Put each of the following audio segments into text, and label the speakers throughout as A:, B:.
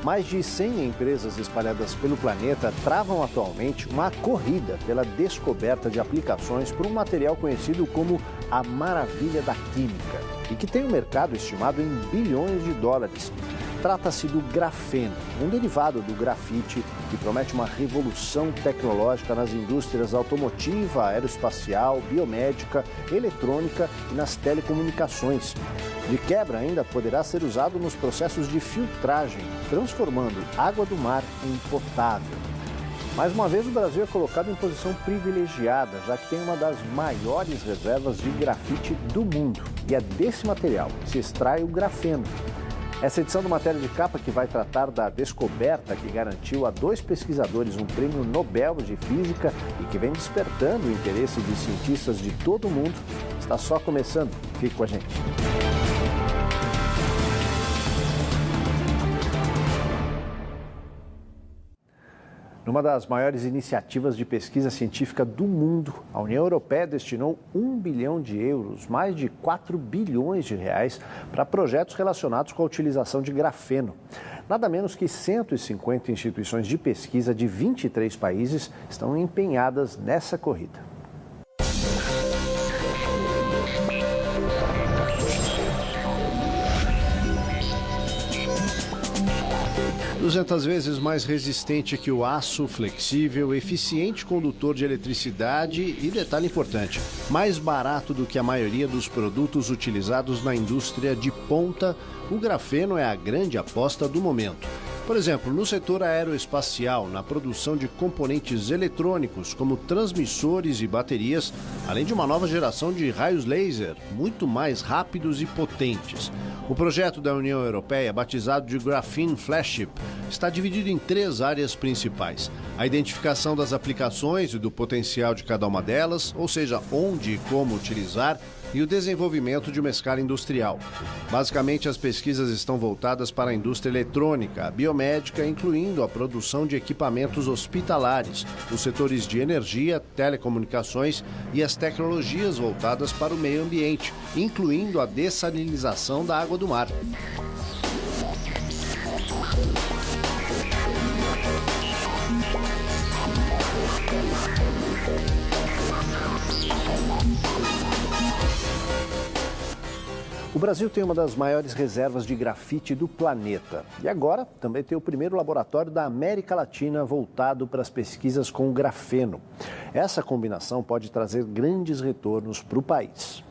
A: Mais de 100 empresas espalhadas pelo planeta travam atualmente uma corrida pela descoberta de aplicações por um material conhecido como a maravilha da química e que tem um mercado estimado em bilhões de dólares. Trata-se do grafeno, um derivado do grafite que promete uma revolução tecnológica nas indústrias automotiva, aeroespacial, biomédica, eletrônica e nas telecomunicações. De quebra, ainda poderá ser usado nos processos de filtragem, transformando água do mar em potável. Mais uma vez, o Brasil é colocado em posição privilegiada, já que tem uma das maiores reservas de grafite do mundo. E é desse material que se extrai o grafeno. Essa edição do Matéria de Capa, que vai tratar da descoberta que garantiu a 2 pesquisadores um prêmio Nobel de Física e que vem despertando o interesse de cientistas de todo o mundo, está só começando. Fique com a gente. Numa das maiores iniciativas de pesquisa científica do mundo, a União Europeia destinou 1 bilhão de euros, mais de 4 bilhões de reais, para projetos relacionados com a utilização de grafeno. Nada menos que 150 instituições de pesquisa de 23 países estão empenhadas nessa corrida. 200 vezes mais resistente que o aço, flexível, eficiente condutor de eletricidade e, detalhe importante, mais barato do que a maioria dos produtos utilizados na indústria de ponta, o grafeno é a grande aposta do momento. Por exemplo, no setor aeroespacial, na produção de componentes eletrônicos como transmissores e baterias, além de uma nova geração de raios laser, muito mais rápidos e potentes. O projeto da União Europeia, batizado de Graphene Flagship, está dividido em 3 áreas principais. A identificação das aplicações e do potencial de cada uma delas, ou seja, onde e como utilizar, e o desenvolvimento de uma escala industrial. Basicamente, as pesquisas estão voltadas para a indústria eletrônica, a biomédica, incluindo a produção de equipamentos hospitalares, os setores de energia, telecomunicações e as tecnologias voltadas para o meio ambiente, incluindo a dessalinização da água do mar. O Brasil tem uma das maiores reservas de grafite do planeta. E agora também tem o primeiro laboratório da América Latina voltado para as pesquisas com grafeno. Essa combinação pode trazer grandes retornos para o país.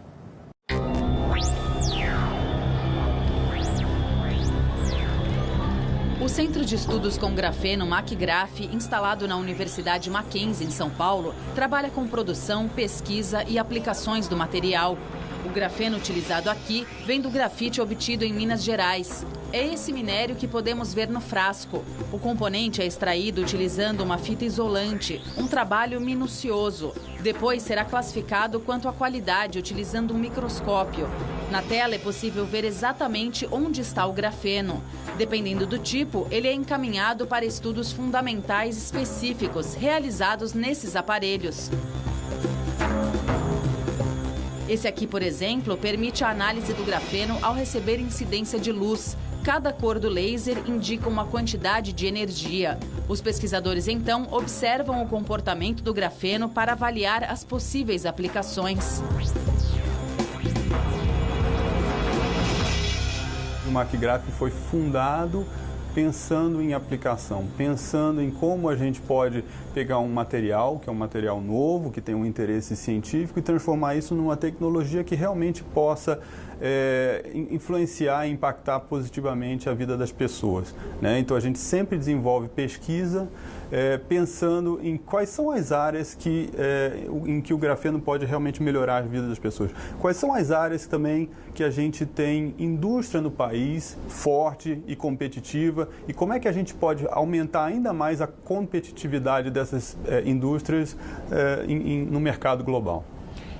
B: O Centro de Estudos com Grafeno, MacGraf, instalado na Universidade Mackenzie, em São Paulo, trabalha com produção, pesquisa e aplicações do material. O grafeno utilizado aqui vem do grafite obtido em Minas Gerais. É esse minério que podemos ver no frasco. O componente é extraído utilizando uma fita isolante, um trabalho minucioso. Depois será classificado quanto à qualidade utilizando um microscópio. Na tela é possível ver exatamente onde está o grafeno. Dependendo do tipo, ele é encaminhado para estudos fundamentais específicos realizados nesses aparelhos. Esse aqui, por exemplo, permite a análise do grafeno ao receber incidência de luz. Cada cor do laser indica uma quantidade de energia. Os pesquisadores, então, observam o comportamento do grafeno para avaliar as possíveis aplicações.
C: O MacGraf foi fundado pensando em aplicação, pensando em como a gente pode pegar um material, que é um material novo, que tem um interesse científico, e transformar isso numa tecnologia que realmente possa influenciar e impactar positivamente a vida das pessoas, né? Então a gente sempre desenvolve pesquisa pensando em quais são as áreas em que o grafeno pode realmente melhorar a vida das pessoas. Quais são as áreas também que a gente tem indústria no país forte e competitiva, e como é que a gente pode aumentar ainda mais a competitividade dessas indústrias no mercado global.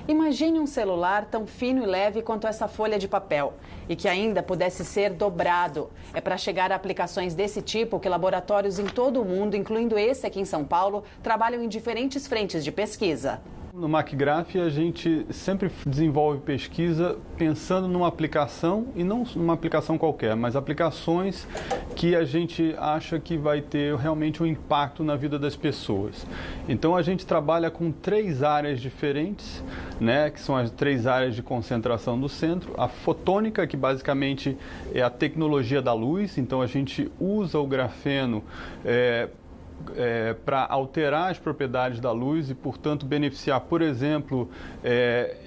B: Imagine um celular tão fino e leve quanto essa folha de papel e que ainda pudesse ser dobrado. É para chegar a aplicações desse tipo que laboratórios em todo o mundo, incluindo esse aqui em São Paulo, trabalham em diferentes frentes de pesquisa.
C: No McGraph, a gente sempre desenvolve pesquisa pensando numa aplicação, e não numa aplicação qualquer, mas aplicações que a gente acha que vai ter realmente um impacto na vida das pessoas. Então, a gente trabalha com 3 áreas diferentes, né, que são as 3 áreas de concentração do centro. A fotônica, que basicamente é a tecnologia da luz, então a gente usa o grafeno para alterar as propriedades da luz e, portanto, beneficiar, por exemplo,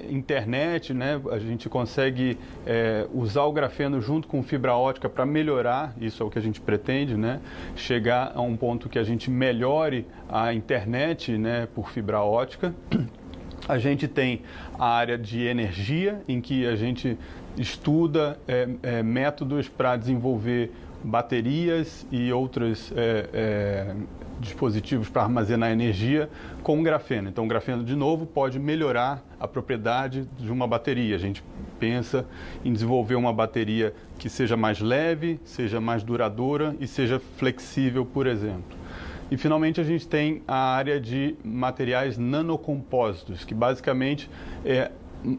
C: internet, né? A gente consegue usar o grafeno junto com fibra ótica para melhorar, isso é o que a gente pretende, né? Chegar a um ponto que a gente melhore a internet, né, por fibra ótica. A gente tem a área de energia, em que a gente estuda métodos para desenvolver baterias e outros dispositivos para armazenar energia com grafeno. Então, o grafeno, de novo, pode melhorar a propriedade de uma bateria. A gente pensa em desenvolver uma bateria que seja mais leve, seja mais duradoura e seja flexível, por exemplo. E, finalmente, a gente tem a área de materiais nanocompósitos, que basicamente é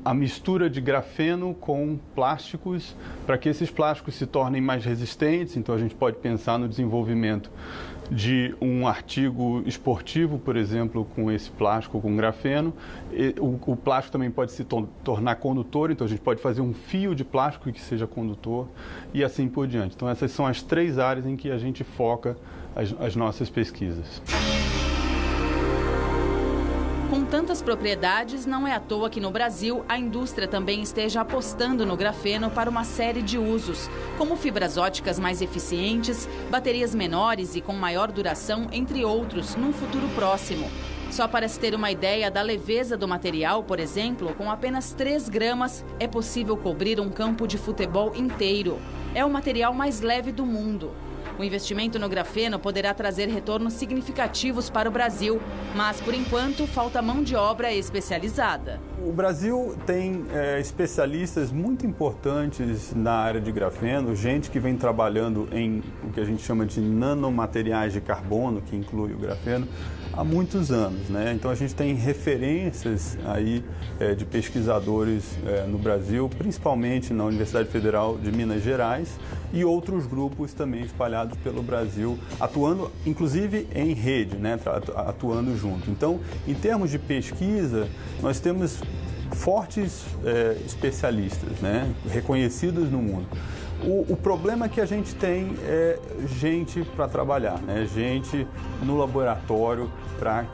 C: a mistura de grafeno com plásticos para que esses plásticos se tornem mais resistentes. Então, a gente pode pensar no desenvolvimento de um artigo esportivo, por exemplo, com esse plástico, com grafeno. O plástico também pode se tornar condutor, então a gente pode fazer um fio de plástico que seja condutor e assim por diante. Então, essas são as 3 áreas em que a gente foca as nossas pesquisas.
B: Com tantas propriedades, não é à toa que no Brasil a indústria também esteja apostando no grafeno para uma série de usos, como fibras óticas mais eficientes, baterias menores e com maior duração, entre outros, num futuro próximo. Só para se ter uma ideia da leveza do material, por exemplo, com apenas 3 gramas é possível cobrir um campo de futebol inteiro. É o material mais leve do mundo. O investimento no grafeno poderá trazer retornos significativos para o Brasil, mas, por enquanto, falta mão de obra especializada.
C: O Brasil tem especialistas muito importantes na área de grafeno, gente que vem trabalhando em o que a gente chama de nanomateriais de carbono, que inclui o grafeno, há muitos anos, né? Então, a gente tem referências aí de pesquisadores no Brasil, principalmente na Universidade Federal de Minas Gerais, e outros grupos também espalhados pelo Brasil, atuando inclusive em rede, né, atuando junto. Então, em termos de pesquisa, nós temos fortes especialistas, né, reconhecidos no mundo. O problema que a gente tem é gente para trabalhar, né? Gente no laboratório para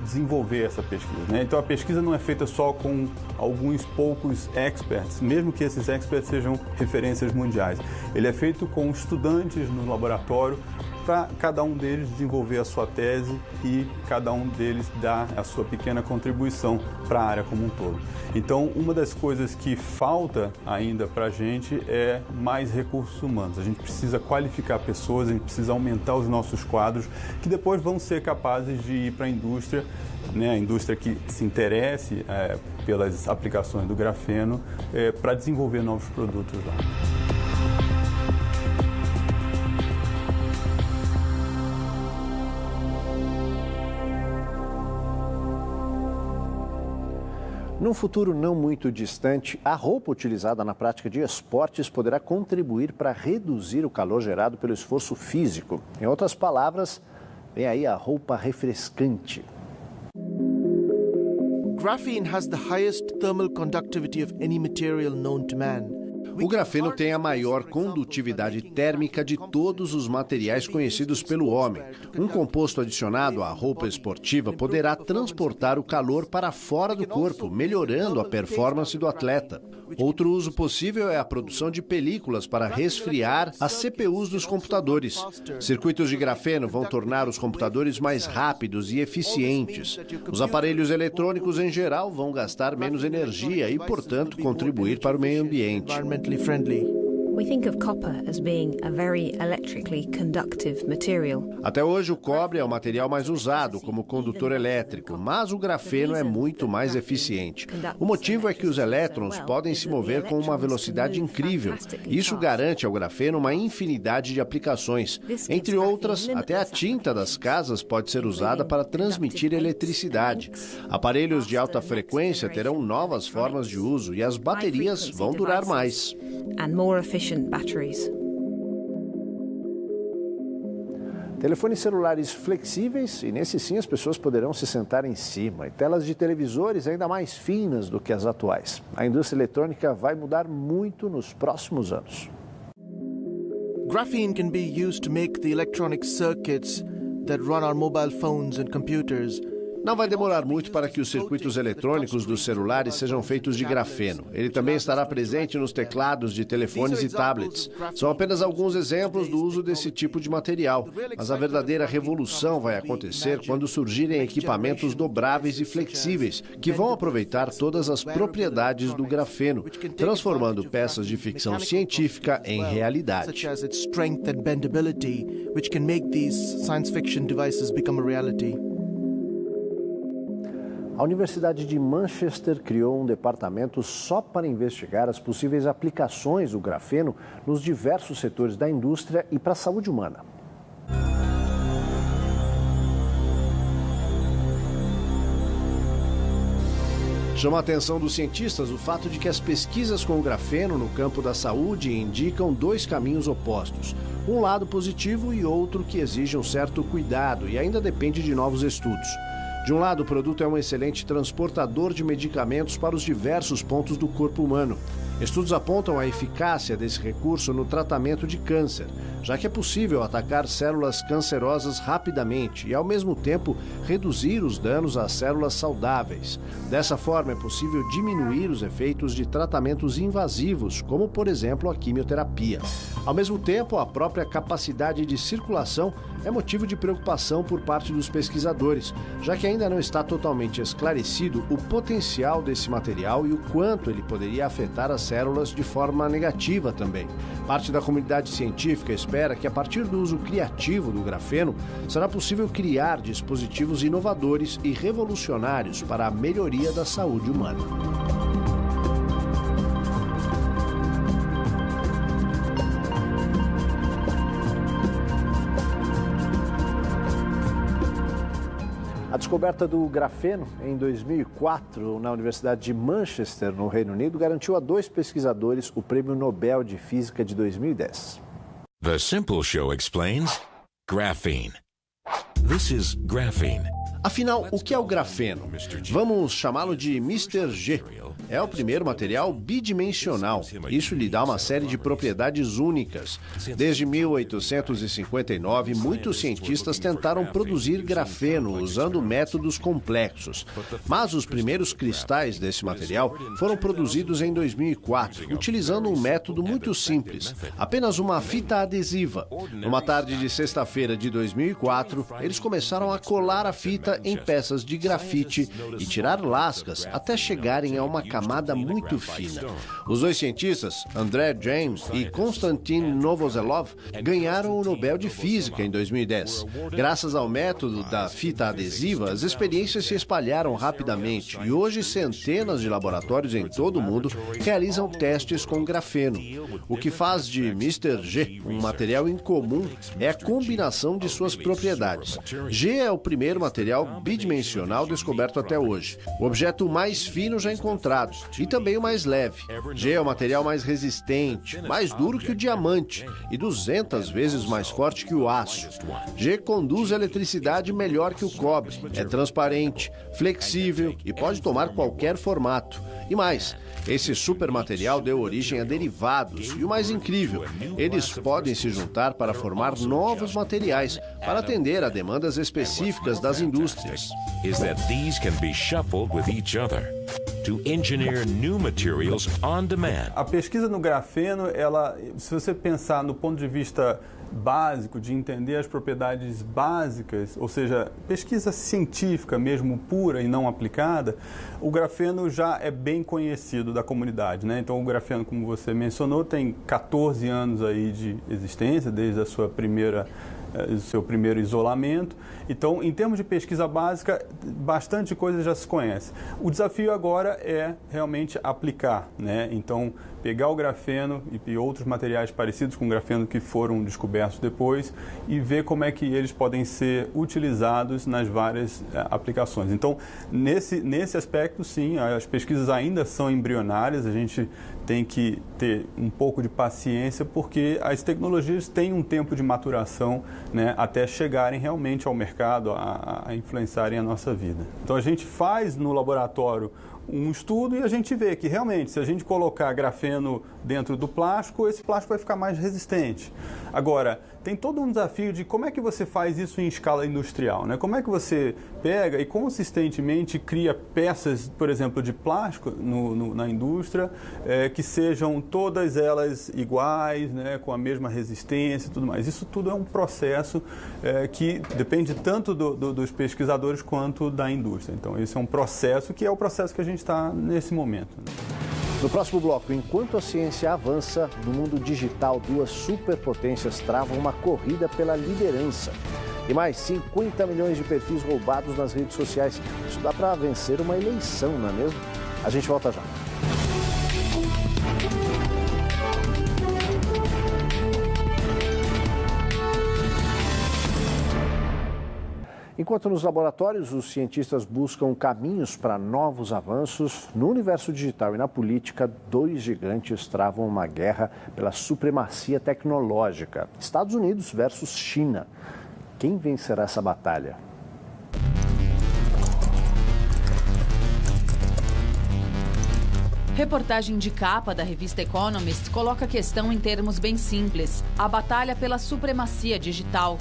C: desenvolver essa pesquisa, né? Então, a pesquisa não é feita só com alguns poucos experts, mesmo que esses experts sejam referências mundiais. Ele é feito com estudantes no laboratório para cada um deles desenvolver a sua tese e cada um deles dar a sua pequena contribuição para a área como um todo. Então, uma das coisas que falta ainda para a gente é mais recursos humanos. A gente precisa qualificar pessoas, a gente precisa aumentar os nossos quadros, que depois vão ser capazes de ir para a indústria, né, a indústria que se interesse pelas aplicações do grafeno, para desenvolver novos produtos lá.
A: Num futuro não muito distante, a roupa utilizada na prática de esportes poderá contribuir para reduzir o calor gerado pelo esforço físico. Em outras palavras, vem aí a roupa refrescante.
D: Graphene has the highest thermal conductivity of any material known to man.
A: O grafeno tem a maior condutividade térmica de todos os materiais conhecidos pelo homem. Um composto adicionado à roupa esportiva poderá transportar o calor para fora do corpo, melhorando a performance do atleta. Outro uso possível é a produção de películas para resfriar as CPUs dos computadores. Circuitos de grafeno vão tornar os computadores mais rápidos e eficientes. Os aparelhos eletrônicos, em geral, vão gastar menos energia e, portanto, contribuir para o meio ambiente.
E: We think of copper as being a very electrically conductive material.
A: Até hoje, o cobre é o material mais usado como condutor elétrico, mas o grafeno é muito mais eficiente. O motivo é que os elétrons podem se mover com uma velocidade incrível. Isso garante ao grafeno uma infinidade de aplicações. Entre outras, até a tinta das casas pode ser usada para transmitir eletricidade. Aparelhos de alta frequência terão novas formas de uso e as baterias vão durar mais. Telefones celulares flexíveis, e nesse sim as pessoas poderão se sentar em cima, e telas de televisores ainda mais finas do que as atuais. A indústria eletrônica vai mudar muito nos próximos anos.
D: Graphene can be used to make the electronic circuits that run our mobile phones and computers.
A: Não vai demorar muito para que os circuitos eletrônicos dos celulares sejam feitos de grafeno. Ele também estará presente nos teclados de telefones e tablets. São apenas alguns exemplos do uso desse tipo de material, mas a verdadeira revolução vai acontecer quando surgirem equipamentos dobráveis e flexíveis, que vão aproveitar todas as propriedades do grafeno, transformando peças de ficção científica em realidade. A Universidade de Manchester criou um departamento só para investigar as possíveis aplicações do grafeno nos diversos setores da indústria e para a saúde humana. Chama a atenção dos cientistas o fato de que as pesquisas com o grafeno no campo da saúde indicam dois caminhos opostos. Um lado positivo e outro que exige um certo cuidado e ainda depende de novos estudos. De um lado, o produto é um excelente transportador de medicamentos para os diversos pontos do corpo humano. Estudos apontam a eficácia desse recurso no tratamento de câncer, já que é possível atacar células cancerosas rapidamente e, ao mesmo tempo, reduzir os danos às células saudáveis. Dessa forma, é possível diminuir os efeitos de tratamentos invasivos, como, por exemplo, a quimioterapia. Ao mesmo tempo, a própria capacidade de circulação é motivo de preocupação por parte dos pesquisadores, já que ainda não está totalmente esclarecido o potencial desse material e o quanto ele poderia afetar as células de forma negativa também. Parte da comunidade científica espera que, a partir do uso criativo do grafeno, será possível criar dispositivos inovadores e revolucionários para a melhoria da saúde humana. A descoberta do grafeno em 2004 na Universidade de Manchester, no Reino Unido, garantiu a dois pesquisadores o Prêmio Nobel de Física de 2010.
F: The Simple Show explains graphene. This is graphene.
A: Afinal, o que é o grafeno? Vamos chamá-lo de Mr. G. É o primeiro material bidimensional. Isso lhe dá uma série de propriedades únicas. Desde 1859, muitos cientistas tentaram produzir grafeno usando métodos complexos. Mas os primeiros cristais desse material foram produzidos em 2004, utilizando um método muito simples, apenas uma fita adesiva. Numa tarde de sexta-feira de 2004, eles começaram a colar a fita em peças de grafite e tirar lascas até chegarem a uma camada muito fina. Os dois cientistas, André James e Konstantin Novoselov, ganharam o Nobel de Física em 2010. Graças ao método da fita adesiva, as experiências se espalharam rapidamente e hoje centenas de laboratórios em todo o mundo realizam testes com grafeno. O que faz de Mr. G um material incomum é a combinação de suas propriedades. G é o primeiro material bidimensional descoberto até hoje, o objeto mais fino já encontrado e também o mais leve. G é o material mais resistente, mais duro que o diamante e 200 vezes mais forte que o aço. G conduz a eletricidade melhor que o cobre, é transparente, flexível e pode tomar qualquer formato. E mais, esse supermaterial deu origem a derivados e o mais incrível, eles podem se juntar para formar novos materiais para atender a demandas específicas das indústrias.
F: Is that these can be shuffled with each other to engineer new materials on demand.
C: A pesquisa no grafeno, ela, se você pensar no ponto de vista básico de entender as propriedades básicas, ou seja, pesquisa científica mesmo pura e não aplicada, o grafeno já é bem conhecido da comunidade, né? Então o grafeno, como você mencionou, tem 14 anos aí de existência, desde a sua seu primeiro isolamento. Então, em termos de pesquisa básica, bastante coisa já se conhece. O desafio agora é realmente aplicar, né? Então, pegar o grafeno e outros materiais parecidos com o grafeno que foram descobertos depois e ver como é que eles podem ser utilizados nas várias aplicações. Então, nesse aspecto, sim, as pesquisas ainda são embrionárias, a gente tem que ter um pouco de paciência, porque as tecnologias têm um tempo de maturação, né, até chegarem realmente ao mercado, a influenciarem a nossa vida. Então, a gente faz no laboratório um estudo e a gente vê que realmente, se a gente colocar grafeno dentro do plástico, esse plástico vai ficar mais resistente. Agora, tem todo um desafio de como é que você faz isso em escala industrial, né? Como é que você pega e consistentemente cria peças, por exemplo, de plástico na indústria, que sejam todas elas iguais, né? Com a mesma resistência e tudo mais. Isso tudo é um processo que depende tanto dos pesquisadores quanto da indústria. Então, esse é um processo que é o processo que a gente está nesse momento, né?
A: No próximo bloco, enquanto a ciência avança, no mundo digital, duas superpotências travam uma corrida pela liderança. E mais 50 milhões de perfis roubados nas redes sociais. Isso dá para vencer uma eleição, não é mesmo? A gente volta já. Enquanto nos laboratórios os cientistas buscam caminhos para novos avanços, no universo digital e na política, dois gigantes travam uma guerra pela supremacia tecnológica. Estados Unidos versus China. Quem vencerá essa batalha?
B: Reportagem de capa da revista Economist coloca a questão em termos bem simples: a batalha pela supremacia digital.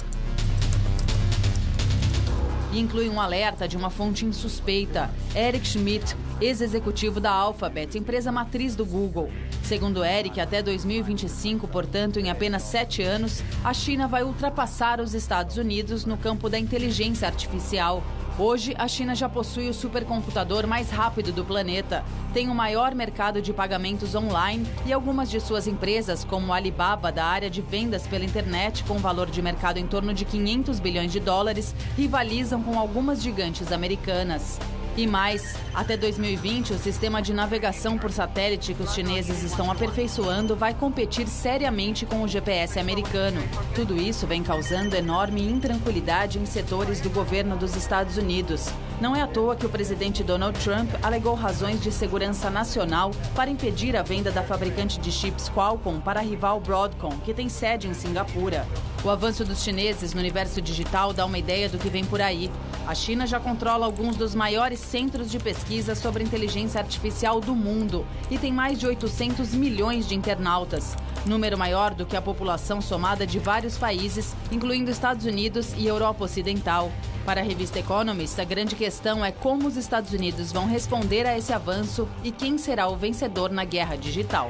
B: E inclui um alerta de uma fonte insuspeita, Eric Schmidt, ex-executivo da Alphabet, empresa matriz do Google. Segundo Eric, até 2025, portanto, em apenas 7 anos, a China vai ultrapassar os Estados Unidos no campo da inteligência artificial. Hoje, a China já possui o supercomputador mais rápido do planeta, tem o maior mercado de pagamentos online e algumas de suas empresas, como a Alibaba, da área de vendas pela internet, com valor de mercado em torno de 500 bilhões de dólares, rivalizam com algumas gigantes americanas. E mais, até 2020, o sistema de navegação por satélite que os chineses estão aperfeiçoando vai competir seriamente com o GPS americano. Tudo isso vem causando enorme intranquilidade em setores do governo dos Estados Unidos. Não é à toa que o presidente Donald Trump alegou razões de segurança nacional para impedir a venda da fabricante de chips Qualcomm para a rival Broadcom, que tem sede em Singapura. O avanço dos chineses no universo digital dá uma ideia do que vem por aí. A China já controla alguns dos maiores centros de pesquisa sobre inteligência artificial do mundo e tem mais de 800 milhões de internautas, número maior do que a população somada de vários países, incluindo Estados Unidos e Europa Ocidental. Para a revista Economist, a grande questão é como os Estados Unidos vão responder a esse avanço e quem será o vencedor na guerra digital.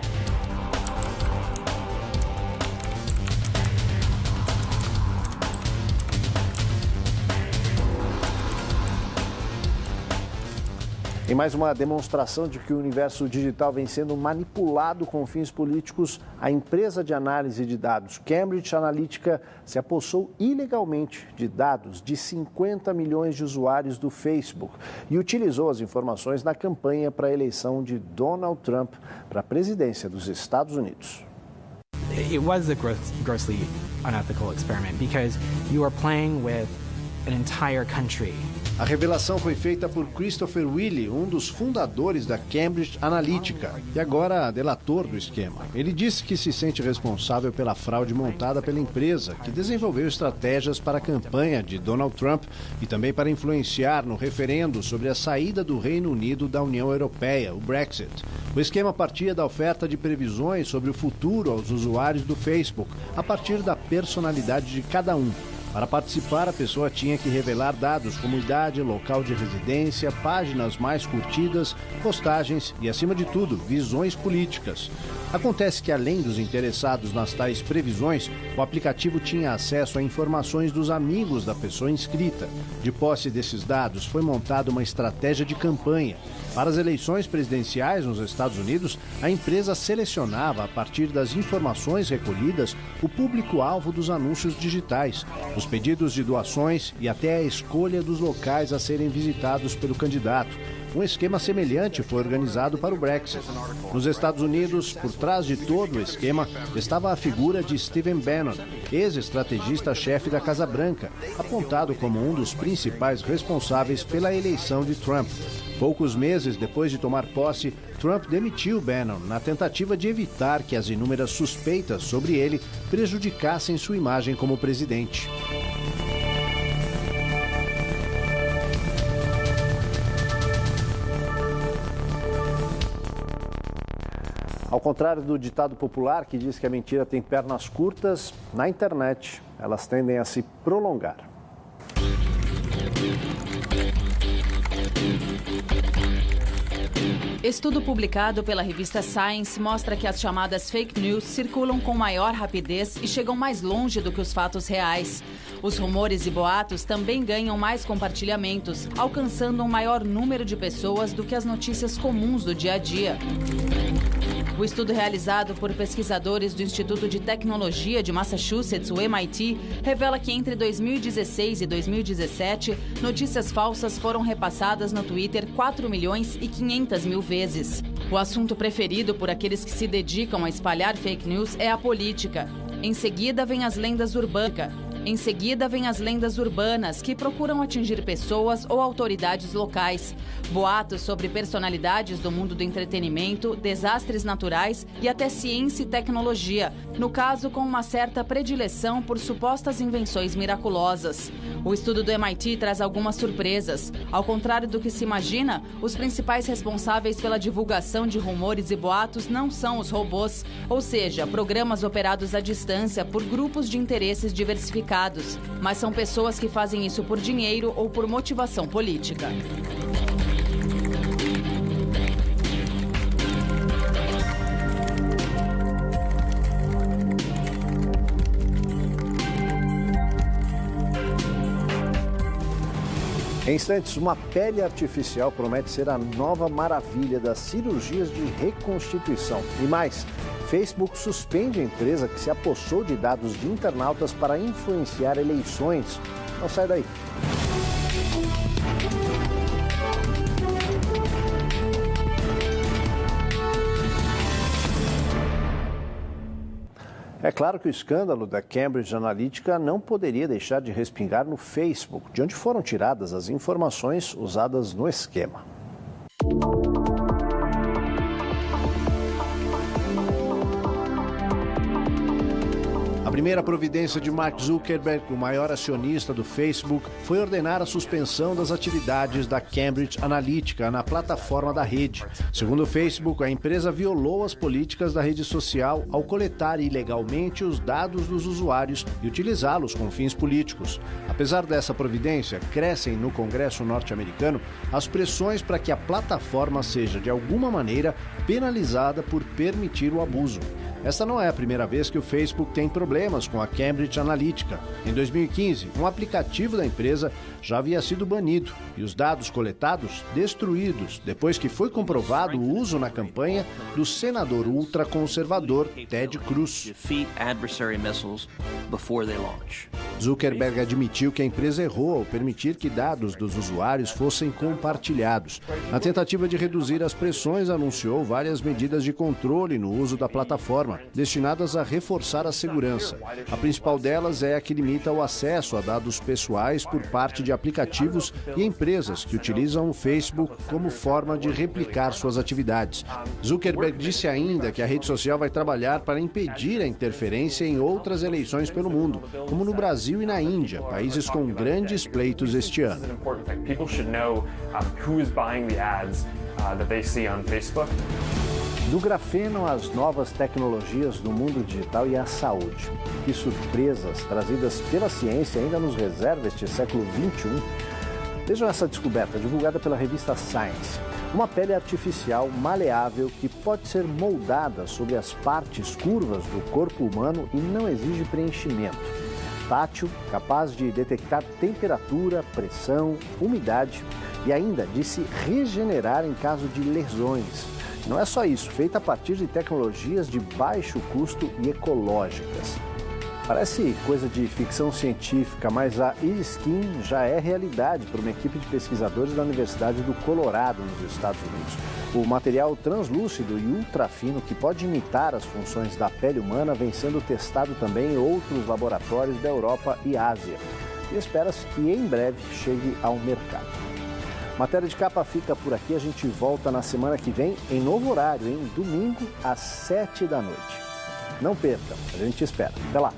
A: Em mais uma demonstração de que o universo digital vem sendo manipulado com fins políticos, a empresa de análise de dados Cambridge Analytica se apossou ilegalmente de dados de 50 milhões de usuários do Facebook e utilizou as informações na campanha para a eleição de Donald Trump para a presidência dos Estados Unidos.
G: It was a grossly unethical experiment because you are playing with an entire country.
A: A revelação foi feita por Christopher Willey, um dos fundadores da Cambridge Analytica e agora delator do esquema. Ele disse que se sente responsável pela fraude montada pela empresa, que desenvolveu estratégias para a campanha de Donald Trump e também para influenciar no referendo sobre a saída do Reino Unido da União Europeia, o Brexit. O esquema partia da oferta de previsões sobre o futuro aos usuários do Facebook, a partir da personalidade de cada um. Para participar, a pessoa tinha que revelar dados como idade, local de residência, páginas mais curtidas, postagens e, acima de tudo, visões políticas. Acontece que, além dos interessados nas tais previsões, o aplicativo tinha acesso a informações dos amigos da pessoa inscrita. De posse desses dados, foi montada uma estratégia de campanha. Para as eleições presidenciais nos Estados Unidos, a empresa selecionava, a partir das informações recolhidas, o público-alvo dos anúncios digitais, os pedidos de doações e até a escolha dos locais a serem visitados pelo candidato. Um esquema semelhante foi organizado para o Brexit. Nos Estados Unidos, por trás de todo o esquema, estava a figura de Stephen Bannon, ex-estrategista-chefe da Casa Branca, apontado como um dos principais responsáveis pela eleição de Trump. Poucos meses depois de tomar posse, Trump demitiu Bannon na tentativa de evitar que as inúmeras suspeitas sobre ele prejudicassem sua imagem como presidente. Ao contrário do ditado popular que diz que a mentira tem pernas curtas, na internet elas tendem a se prolongar.
B: Estudo publicado pela revista Science mostra que as chamadas fake news circulam com maior rapidez e chegam mais longe do que os fatos reais. Os rumores e boatos também ganham mais compartilhamentos, alcançando um maior número de pessoas do que as notícias comuns do dia a dia. O estudo realizado por pesquisadores do Instituto de Tecnologia de Massachusetts, o MIT, revela que entre 2016 e 2017, notícias falsas foram repassadas no Twitter 4.500.000 vezes. O assunto preferido por aqueles que se dedicam a espalhar fake news é a política. Em seguida, vem as lendas urbanas. Em seguida, vem as lendas urbanas, que procuram atingir pessoas ou autoridades locais. Boatos sobre personalidades do mundo do entretenimento, desastres naturais e até ciência e tecnologia, no caso com uma certa predileção por supostas invenções miraculosas. O estudo do MIT traz algumas surpresas. Ao contrário do que se imagina, os principais responsáveis pela divulgação de rumores e boatos não são os robôs, ou seja, programas operados à distância por grupos de interesses diversificados, mas são pessoas que fazem isso por dinheiro ou por motivação política.
A: Em instantes, uma pele artificial promete ser a nova maravilha das cirurgias de reconstituição. E mais, Facebook suspende a empresa que se apossou de dados de internautas para influenciar eleições. Não sai daí. É claro que o escândalo da Cambridge Analytica não poderia deixar de respingar no Facebook, de onde foram tiradas as informações usadas no esquema. A primeira providência de Mark Zuckerberg, o maior acionista do Facebook, foi ordenar a suspensão das atividades da Cambridge Analytica na plataforma da rede. Segundo o Facebook, a empresa violou as políticas da rede social ao coletar ilegalmente os dados dos usuários e utilizá-los com fins políticos. Apesar dessa providência, crescem no Congresso norte-americano as pressões para que a plataforma seja, de alguma maneira, penalizada por permitir o abuso. Esta não é a primeira vez que o Facebook tem problemas com a Cambridge Analytica. Em 2015, um aplicativo da empresa já havia sido banido e os dados coletados destruídos depois que foi comprovado o uso na campanha do senador ultraconservador Ted Cruz. Zuckerberg admitiu que a empresa errou ao permitir que dados dos usuários fossem compartilhados. Na tentativa de reduzir as pressões, anunciou várias medidas de controle no uso da plataforma, destinadas a reforçar a segurança. A principal delas é a que limita o acesso a dados pessoais por parte de aplicativos e empresas que utilizam o Facebook como forma de replicar suas atividades. Zuckerberg disse ainda que a rede social vai trabalhar para impedir a interferência em outras eleições pelo mundo, como no Brasil e na Índia, países com grandes pleitos este ano. Do grafeno às novas tecnologias do mundo digital e à saúde. Que surpresas trazidas pela ciência ainda nos reserva este século XXI. Vejam essa descoberta divulgada pela revista Science. Uma pele artificial maleável que pode ser moldada sobre as partes curvas do corpo humano e não exige preenchimento. Tátil, capaz de detectar temperatura, pressão, umidade e ainda de se regenerar em caso de lesões. Não é só isso, feita a partir de tecnologias de baixo custo e ecológicas. Parece coisa de ficção científica, mas a eSkin já é realidade para uma equipe de pesquisadores da Universidade do Colorado, nos Estados Unidos. O material translúcido e ultrafino que pode imitar as funções da pele humana vem sendo testado também em outros laboratórios da Europa e Ásia. E espera-se que em breve chegue ao mercado. Matéria de capa fica por aqui, a gente volta na semana que vem em novo horário, domingo às 7 da noite. Não perca, a gente espera. Até lá!